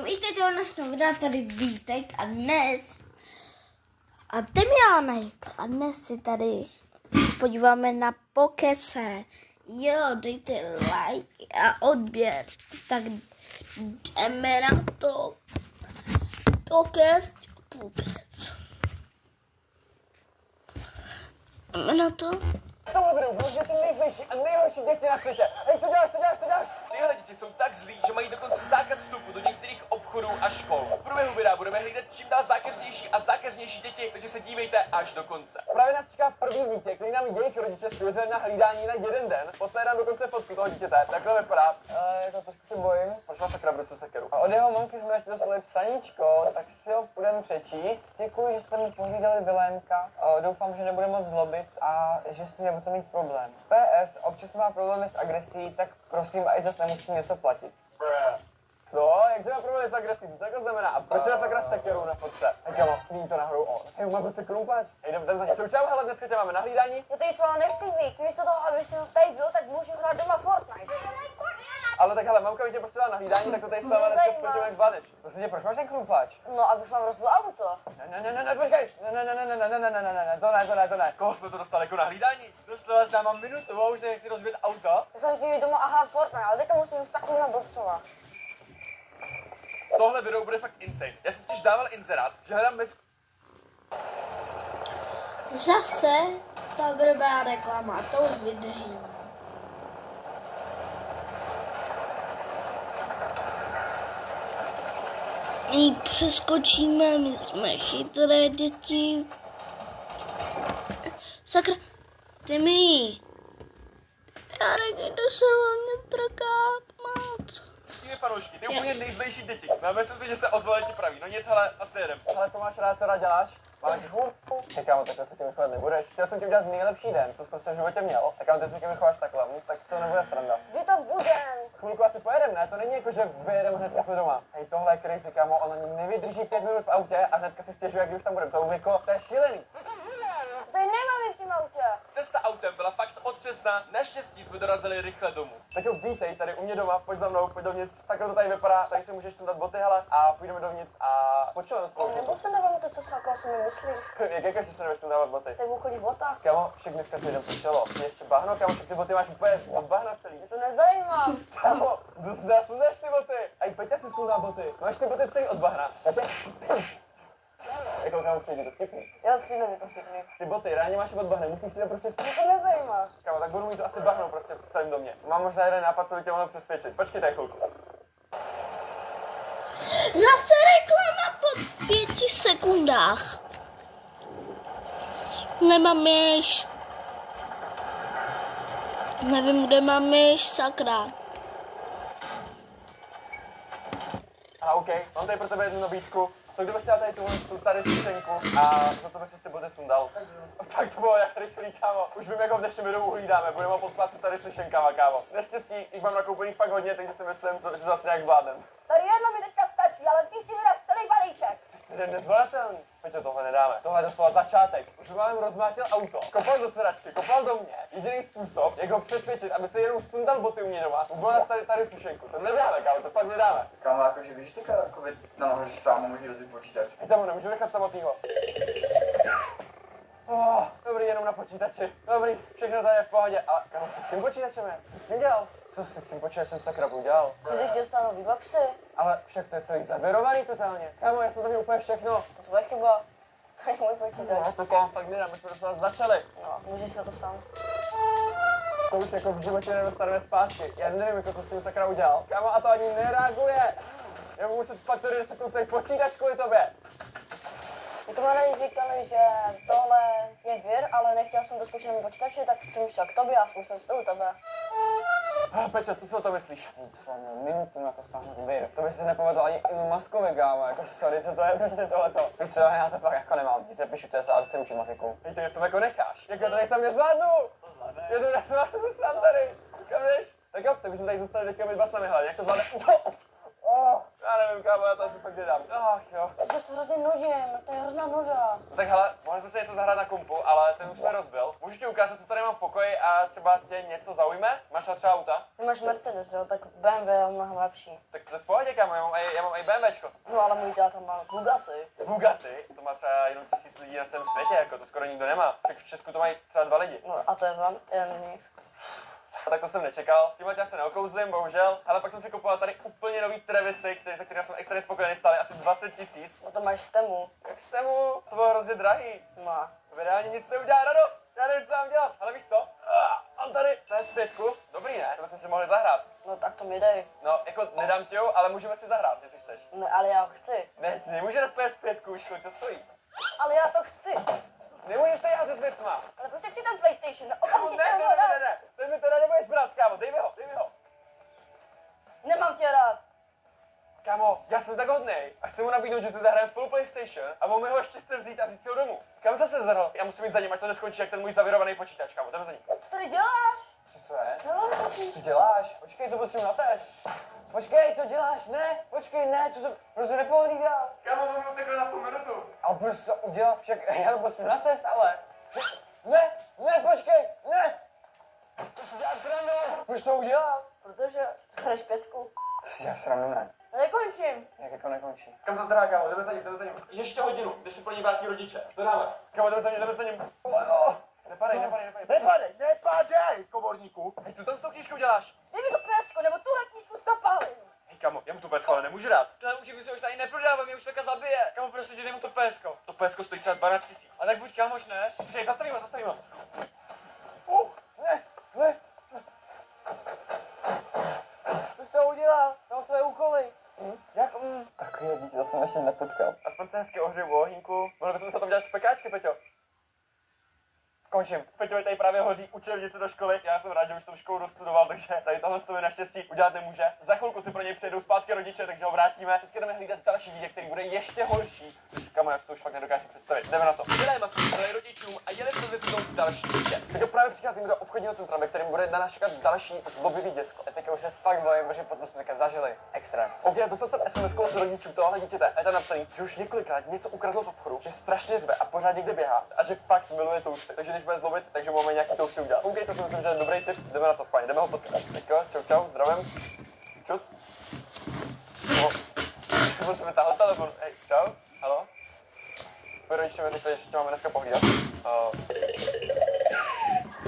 vítejte u našeho videa, tady Vítek a dnes a Demiánek a dnes si tady podíváme na Pokece. Jo, dejte like a odběr, tak jdeme na to. Pokec. Jdeme na to. Tohle budou možná ty nejzlejší a nejhorší děti na světě. Hej, co děláš? Tyhle děti jsou tak zlí, že mají dokonce zákaz vstupu do některých obchodů a škol. V průběhu videa budeme hlídat čím dál zákeřnější děti, takže se dívejte až do konce. Právě nás čeká první dítě, který nám jejich rodiče svěřili na hlídání na jeden den. Poslali nám dokonce fotku toho dítěte, takhle vypadá. Jako trošku se bojím, proč má sakra v ruce sekeru. A od jeho mamky jsme ještě dostali psaníčko, tak si ho budeme přečíst. Děkuji, že jste mi povídali Vilémka. Doufám, že nebude moc zlobit a že s tím nebudete mít problém. PS, občas má problémy s agresí, tak prosím, ať zase nemusím něco platit. Co? Jak to má problémy s agresí? Co to znamená? A proč je sakra sekeru na fotce? Hej, kamo, vidím to nahoru, hej, má ruce krumpač. Hej, jdem za ně. Čau, hele, dneska tě máme na hlídání. Já tady s vámi nechci být, místo toho, aby jsem tady byl, tak můžu hrát doma Fortnite. Ale tak hele, mamka by tě posílala na hlídání, tak to tady stává dneska spotím, jak zvládneš. Prostě tě, proč máš ten krumpač? No, abych vám rozbil auto. Ne, počkej. To ne. Koho jsme to dostali jako na hlídání? Doslova znám, mám minutu a už nechci rozbít auto. Já jsem chtěl jít doma a hrát Fortnite, ale teďka musím s takovýma blbcova. Tohle video bude fakt insane. Já jsem totiž dával inzerát, že hledám mezi... Zase ta blbá reklama, to už vydržím. My přeskočíme, my jsme chytré děti. Sakra, ty mi. Jarek, to se vám netrká moc. S těmi fanoušky, ty úplně nejzlejší děti. No, myslím si, že se ozvali ti praví. No nic, hele, asi jedem. Ale co máš rád, co rád děláš? Máš hůrku? Kámo, takhle se tím vychovat nebudeš. Chtěl jsem ti udělat nejlepší den, co jsi prostě v životě měl. Tak ale ty se tím vychováš takhle, tak to nebude sranda. Kdy to budem? Chvilku asi pojedem, ne? To není jako, že vyjedeme hnedka jsme doma. Hej, tohle je crazy, kámo, on nevydrží 5 minut v autě a hnedka si stěžuje, když už tam budeme. To je šílený. Tady nemáme v tím autě. Cesta autem byla fakt otřesná, naštěstí jsme dorazili rychle domů. Tak jo, vítej tady u mě doma, pojď za mnou, pojď dovnitř. Takhle to tady vypadá, tady si můžeš sundat boty, hele, a půjdeme dovnitř a počujeme spolu. Nebo se dáváme to, co Sáko si nemyslí. Jak jakože se nebudeš sundávat boty? Tady budu chodit v botách. Kámo, však dneska si jdem po čelo. Ty ještě bahno, kámo, však ty boty máš úplně od bahna celý. Mě to nezajímá. Kámo, zasundáš ty boty. Ej, Peťa si sundá boty. Máš ty boty celý od bahna. Jako kámo, přijde to vtipný. Já přijde mi to všichni. Ty boty, ráně máš od bahna, musíš si to prostě... Mě to nezajímá. Kámo, tak budu mít to asi bahno prostě v celém domě. Mám možná jeden nápad, co by tě mohlo přesvědčit. Počkej tady chvilku. Zase reklama po 5 sekundách. Nemám myš. Nevím, kde mám myš, sakra. A OK, mám tady pro tebe jednu nabídku. To kdybych chtěla tady tu tady sušenku a za to bych si ty boty sundal. Tak to bylo rychlý, kámo. Už vím, jak ho v dnešním videu uhlídáme. Budeme ho podplácet tady sušenkama, kámo. Naštěstí jich mám nakoupených fakt hodně, takže si myslím, že zase nějak zvládnem. Tady jedno mi teďka stačí, ale příští mi dáš celý balíček. To je nezvladatelný. Peťo, tohle nedáme. Tohle je doslova začátek. Už mám rozmátil auto, kopal do sedačky, kopal do mě. Jediný způsob, jak ho přesvědčit, aby se jenom sundal boty u mě doma, bylo tady sušenku. To nedáme, kámo, to fakt nedáme. Kámo, jakože víš, ty jako na nohu, že sám můžu rozbít počítač. Hej, tam ho nemůžu nechat samotnýho. Dobrý, jenom na počítači. Dobrý, všechno tady je v pohodě. Ale kámo, co s tím počítačem je? Co jsi s tím dělal? Co jsi s tím počítačem sakra udělal? Ty jsi chtěl stát nový boxy. Ale však to je celý zavirovaný totálně. Kámo, já jsem to měl úplně všechno. To tvoje chyba. To je můj počítač. No to kámo, fakt nedám, my jsme dostali začali. No, můžeš se to sám. To už jako v životě nedostaneme zpátky. Já nevím, jako to s tím sakra udělal. Kámo, a to ani nereaguje. Já budu muset fakt tady resetnout celý počítač kvůli tobě. Kamarádi říkali, že tohle je vir, ale nechtěl jsem to zkoušet na počítači, tak jsem šel k tobě a zkusil jsem to u tebe. Peťo, co si o to myslíš? Minutu na to stáhnout vir. To by si nepovedl ani Elon Muskovi, kámo, jako sorry, co to je prostě tohleto. Víš co, já to pak jako nemám, ti píšu TSA a chci učit matiku. Hej, ty mě v tom jako necháš, jak já to nejsem nezvládnu. Já to nezvládnu sám tady, kam jdeš? Tak jo, tak bychom tady zůstali teďka my dva sami, hele, jak to zvládne. Já nevím, kámo, já to asi fakt nedám. Ach jo. Já se hrozně nudím, to je hrozná nuda. No tak hele, mohli jsme si něco zahrát na kompu, ale ten už jsme rozbil. Můžu ti ukázat, co tady mám v pokoji a třeba tě něco zaujme? Máš třeba auta? Ty máš Mercedes, jo, tak BMW je mnohem lepší. Tak to v pohodě, kámo, já mám i BMWčko. No ale můj táta má Bugatti. Bugatti, to má třeba jenom 1000 lidí na celém světě, jako to skoro nikdo nemá. Tak v Česku to mají třeba 2 lidi. No a to je vám jen z nich. A tak to jsem nečekal. Tímhle tě se neokouzlím, bohužel. Ale pak jsem si kupoval tady úplně nový Trevisy, za který jsem extrémně spokojený, stály asi 20 000. No to máš Stemu. Jak jste mu? To bylo hrozně drahý. No. Reálně nic neudělá radost. Já nevím, co mám dělat. Ale víš co? Mám tady PS5. Dobrý, ne? To bychom si mohli zahrát. No tak to mi dej. No, jako nedám ti ju, ale můžeme si zahrát, jestli chceš. Ne, ale já ho chci. Ne, nemůže dát PS5, už to stojí. Ale já to chci. Nemůžeš tady házet s věcma. Ale prostě chci ten PlayStation. Ne, Okamžitě ne, ho ne, dám. ne, ne. Ty mi teda nebudeš brát, kámo. Dej mi ho, dej mi ho. Nemám tě rád. Kámo, já jsem tak hodnej a chci mu nabídnout, že si zahrajeme spolu PlayStation a on mi ho ještě chce vzít a říct si ho domů. Kam zase zrhl? Já musím jít za ním, ať to neskončí jak ten můj zavírovaný počítač, kámo, jdeme za ním. Co tady děláš? Co je? No, taky. Co děláš? Počkej, to potřebuji na test. Počkej, to děláš? Ne, počkej, ne, to prostě nepohlídá. Kámo, mám takhle na půl minutu. Ale proč to udělal? Však já to potřebuji na test, ale. Ne, počkej, ne. To si děláš srandu. Proč to udělal? Protože dostaneš 5. To si děláš srandu, ne. Nekončím. Jak jako nekončí? Kam se zdrhá, kámo, jdeme za ním. Ještě hodinu, než si pro ní vrátí rodiče. To dáme. Kámo, jdeme za ním. Nepadej. Nepadej, komorníku. Hej, co tam s tou knížkou děláš? Dej mi to pésko, nebo tuhle knížku zapálím. Hej, kámo, já mu to pésko ale nemůžu dát. Ale už mi se už tady neprodává, mě už taka zabije. Kámo, prostě dej mu to pésko. To pésko stojí třeba 12 000. A tak buď kámoš, ne? Počkej, zastavíme. Ne. Co jsi to udělal? Dal své úkoly. Jak? Takový dítě, to jsem ještě nepotkal. Aspoň se hezky ohřeju o ohýnku. Mohli bychom se tam dělat špekáčky, Peťo. Končím. Peťovi tady právě hoří učebnice do školy. Já jsem rád, že už jsem školu dostudoval, takže tady tohle mi naštěstí udělat nemůže. Za chvilku si pro něj přijedou zpátky rodiče, takže ho vrátíme. Teď jdeme hlídat další dítě, který bude ještě horší. Což kamo, já si to už fakt nedokážu představit. Jdeme na to. Dělejme jsme rodičům a jeli jsme vyzvednout další dítě. Teď právě přicházíme do obchodního centra, ve kterém bude na nás čekat další zlobivý děcko. A teďka už se fakt bojím, protože potom jsme teďka zažili extrém. OK, dostal jsem SMS od rodičů tohle dítěte. A je tam napsaný, že už několikrát něco ukradlo z obchodu, že strašně řve a pořád někde běhá a že fakt miluje tousty. Takže když bude zlobit, takže máme nějaký tousty udělat. OK, to si myslím, že je dobrý tip. Jdeme na to spáně, jdeme ho potkat. Tak jo, čau, zdravím. Čus. No, jsem vytáhl telefon. Hej, čau, halo. Tvoji rodiče mi řekli, že tě máme dneska pohlídat.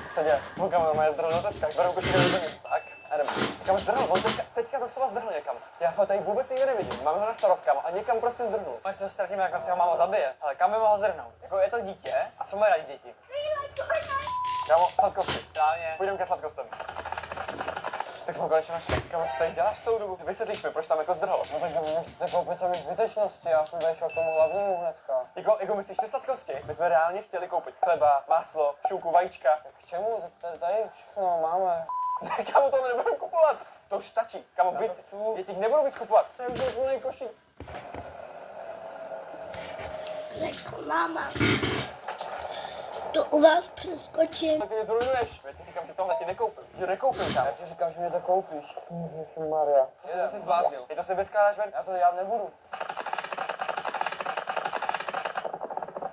Co se děje? Kluka má zdrhl do teska, beru košíka do země. Tak, a jdeme. Kam zdrhl? On teďka to slova zdrhl někam. Já ho tady vůbec nikde nevidím. Máme ho na starost, kámo, a někam prostě zdrhnul. Až se ztratíme, jak nás jeho máma zabije. Ale kam by mohl zdrhnout? Jako je to dítě a co mají rádi děti? Kámo, sladkosti. Právě. Půjdeme ke sladkostem. Tak jsme ho konečně našli. Kámo, co tady děláš celou dobu? Vysvětlíš mi, proč tam jako zdrhlo. No tak můžete koupit sami zbytečnosti, já jsem tady šel k tomu hlavnímu hnedka. Jako myslíš ty sladkosti? My jsme reálně chtěli koupit chleba, máslo, šunku, vajíčka. K čemu? Tady všechno máme. Ne, kámo, tohle nebudeme kupovat. To už stačí. Kámo, já těch nebudu víc kupovat. To je už úplný košík. Reklama. To u vás přeskočím. Tak ty mě zrujnuješ. Já ti říkám, že tohle ti nekoupím. Že nekoupím, kámo. Já ti říkám, že mě to koupíš. Maria. To jsi zbláznil. Ty to si vyskládáš ven. Já to dělat nebudu.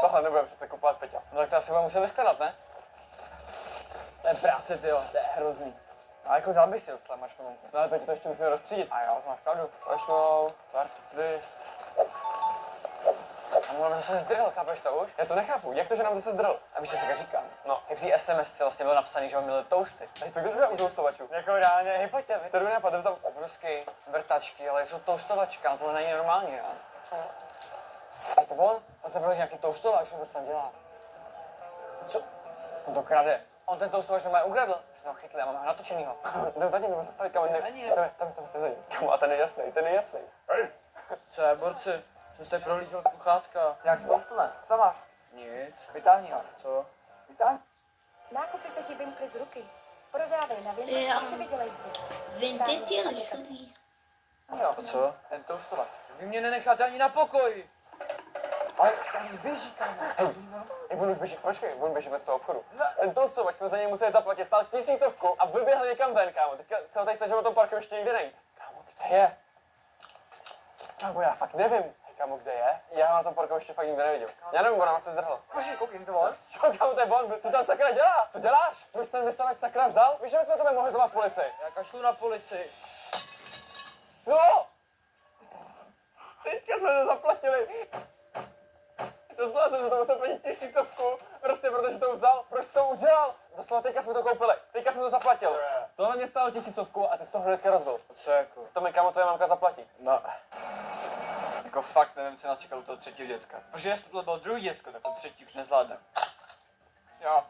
Tohle nebudeme přece kupovat, Peťa. No tak to asi budeme muset vyskladat, ne? To je práce, tyjo. To je hrozný. A jako dal bych si dostal marshmallow. No ale teď to ještě musíme rozstřídit. A jo, máš pravdu. Marshmallow, tvar, twist. A mu nám zase zdrhl, chápeš to už? Já to nechápu, jak to, že nám zase zdrhl? A víš, co si říkám? No, jak v té SMS vlastně bylo napsaný, že mám milé toasty. Tak co když bude u toustovačů? Jako reálně, hej, pojďte vy. To jdu napadl tam obrovský vrtačky, ale jsou toustovačka, to není normální, jo. A to on se byl nějaký toustovač, co se tam dělá? Co? On to krade. On ten toustovač normálně ukradl. Jsme ho chytli a máme ho natočenýho. Jdem za ním, jdeme se stavit, kam ne. Tam, za ním. Kamu, a ten je jasný. Hej. Co je, borci? Jsem se tady prohlížel sluchátka. Jak se to stane? Co máš? Nic. Vytáhni ho. Co? Vytáhni. Nákupy se ti vymkly z ruky. Prodávej na Vinted Jo. a přivydělej si. Vinted je rychlý. Jo. A co? Ten toustovač. Vy mě nenecháte ani na pokoji. Ale tam běží, kámo. Hej, on už běží, počkej, on běží z toho obchodu. Ten toustovač jsme za něj museli zaplatit, stál 1000 a vyběhl někam ven, kámo. Teďka se ho tady snažíme o tom parkovišti nikde najít. Kámo, kde je? Kámo, já fakt nevím. Hej, kámo, kde je? Já ho na tom parkovišti fakt nikde nevidím. Já nevím, ona se zdrhla. Počkej, koukej, to on. Čo, kámo, to je on, co tam sakra dělá? Co děláš? Proč ten vysavač sakra vzal? Víš, že bychom tebe mohli zavolat policii. Já kašlu na policii. Co? Teďka jsme to zaplatili. Doslova jsem, že to musel platit 1000, prostě protože to vzal. Proč jsi to udělal? Doslova teďka jsme to koupili. Teďka jsem to zaplatil. Tohle mě stálo 1000 a ty jsi to hnedka rozbil. Co jako? To mi, kámo, tvoje mamka zaplatí. No. Jako fakt nevím, co nás čeká u toho třetího děcka. Protože jestli tohle bylo druhý děcko, tak to třetí už nezvládne. Jo.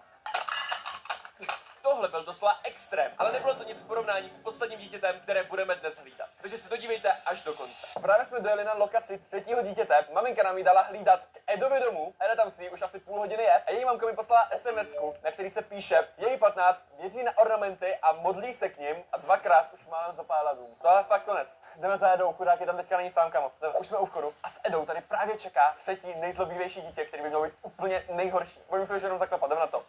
Tohle byl doslova extrém, ale nebylo to nic v porovnání s posledním dítětem, které budeme dnes hlídat. Takže se dodívejte až do konce. Právě jsme dojeli na lokaci třetího dítěte. Maminka nám ji dala hlídat k Edovi domů. Eda tam s ní už asi půl hodiny je. A její mamka mi poslala SMS-ku, na který se píše: její 15, věří na ornamenty a modlí se k nim a 2krát už máme zapálila dům. To je fakt konec. Jdeme za Edou, chudák je tam teďka není sám, kamo. Už jsme u vchodu a s Edou tady právě čeká třetí nejzlobivější dítě, který by měl být úplně nejhorší. Bojím se, že jenom zaklepat, jdeme na to.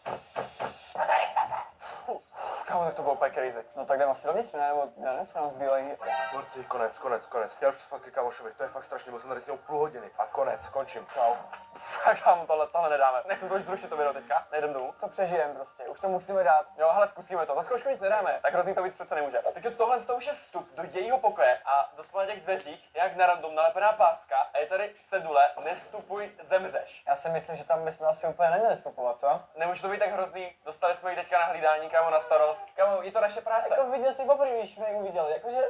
Kámo, tak to bylo úplně crazy. No tak jdeme asi dovnitř, ne? Nebo já nevím, co nám zbývají. Borci, konec. Chtěl bych spát ke kamošovi, to je fakt strašně, byl jsem tady s ním půl hodiny. A konec, končím. Čau. Kámo, tohle nedáme. Nechci to už zrušit to video teďka, nejdem dolů. To přežijeme prostě, už to musíme dát. Jo, hele, zkusíme to. Za zkoušku nic nedáme, tak hrozný to být přece nemůže. Takže tohle to už je vstup do jejího pokoje a doslova na těch dveřích, jak na random nalepená páska a je tady cedule: nevstupuj, zemřeš. Já si myslím, že tam bychom asi úplně neměli vstupovat, co? Nemůže to být tak hrozný, dostali jsme ji teďka na hlídání, kámo, na starost. Kámo, je to naše práce. Jako viděl jsi poprvé, když jsme ji uviděli, jakože...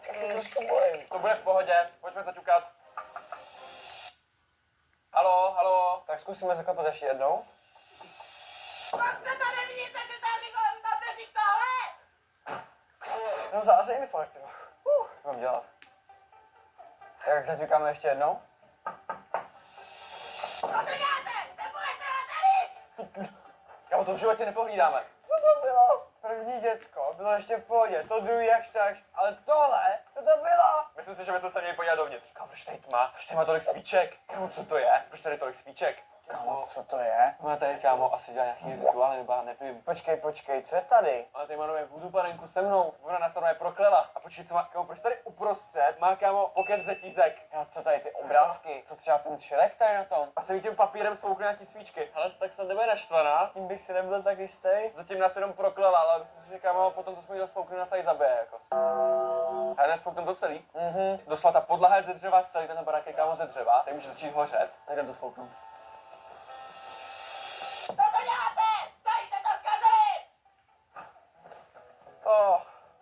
Já se trošku bojím. To bude v pohodě, pojďme zaťukat. Halo, halo. Tak zkusíme zaklepat ještě jednou. No zase infarkt, jo. Mám dělat. Tak zaťukáme ještě jednou. Co to děláte? Nebudete tady! Kámo, to v životě nepohlídáme. Co to bylo? První děcko, bylo ještě v pohodě, to druhý jakž takž, ale tohle, co to bylo? Myslím si, že bychom se měli podívat dovnitř. Kámo, proč tady tma? Proč tady má tolik svíček? Kámo, co to je? Proč tady tolik svíček? Kámo, co to je? Ona tady, kámo, asi dělá nějaký rituál, nebo já nevím. Počkej, co je tady? Ona tady má nové voodoo panenku se mnou, ona nás normálně proklela. A počkej, co má, kámo, proč tady uprostřed má, kámo, pocket řetízek? Já, co tady ty obrázky? Co třeba ten Shrek tady na tom? Asi mi tím papírem spoukne nějaký svíčky. Ale tak snad nebude naštvaná, tím bych si nebyl tak jistý. Zatím nás jenom proklela, ale myslím si, že, kámo, potom, co jsme jí spoukli, nás aj zabije, jako. A nespouknem to celý. Doslova ta podlaha je ze dřeva, celý ten barák je, kámo, ze dřeva, tak může začít hořet. Tak jdem to spouknout. Co to děláte? Co jste to zkazili?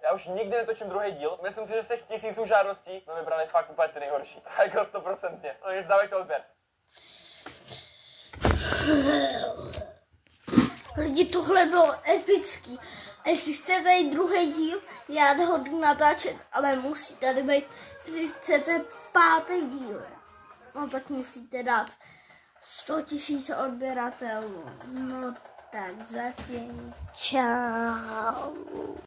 Já už nikdy netočím druhý díl. Myslím si, že z těch 1000 žádostí jsme vybrali fakt úplně ty nejhorší. To jako 100%. No nic, dávej to odběr. Lidi, tohle bylo epický. A jestli chcete jít druhý díl, já nehodu natáčet, ale musí tady být, když chcete 5. díl. No tak musíte dát 100 000 odběratelů. No tak zatím čau.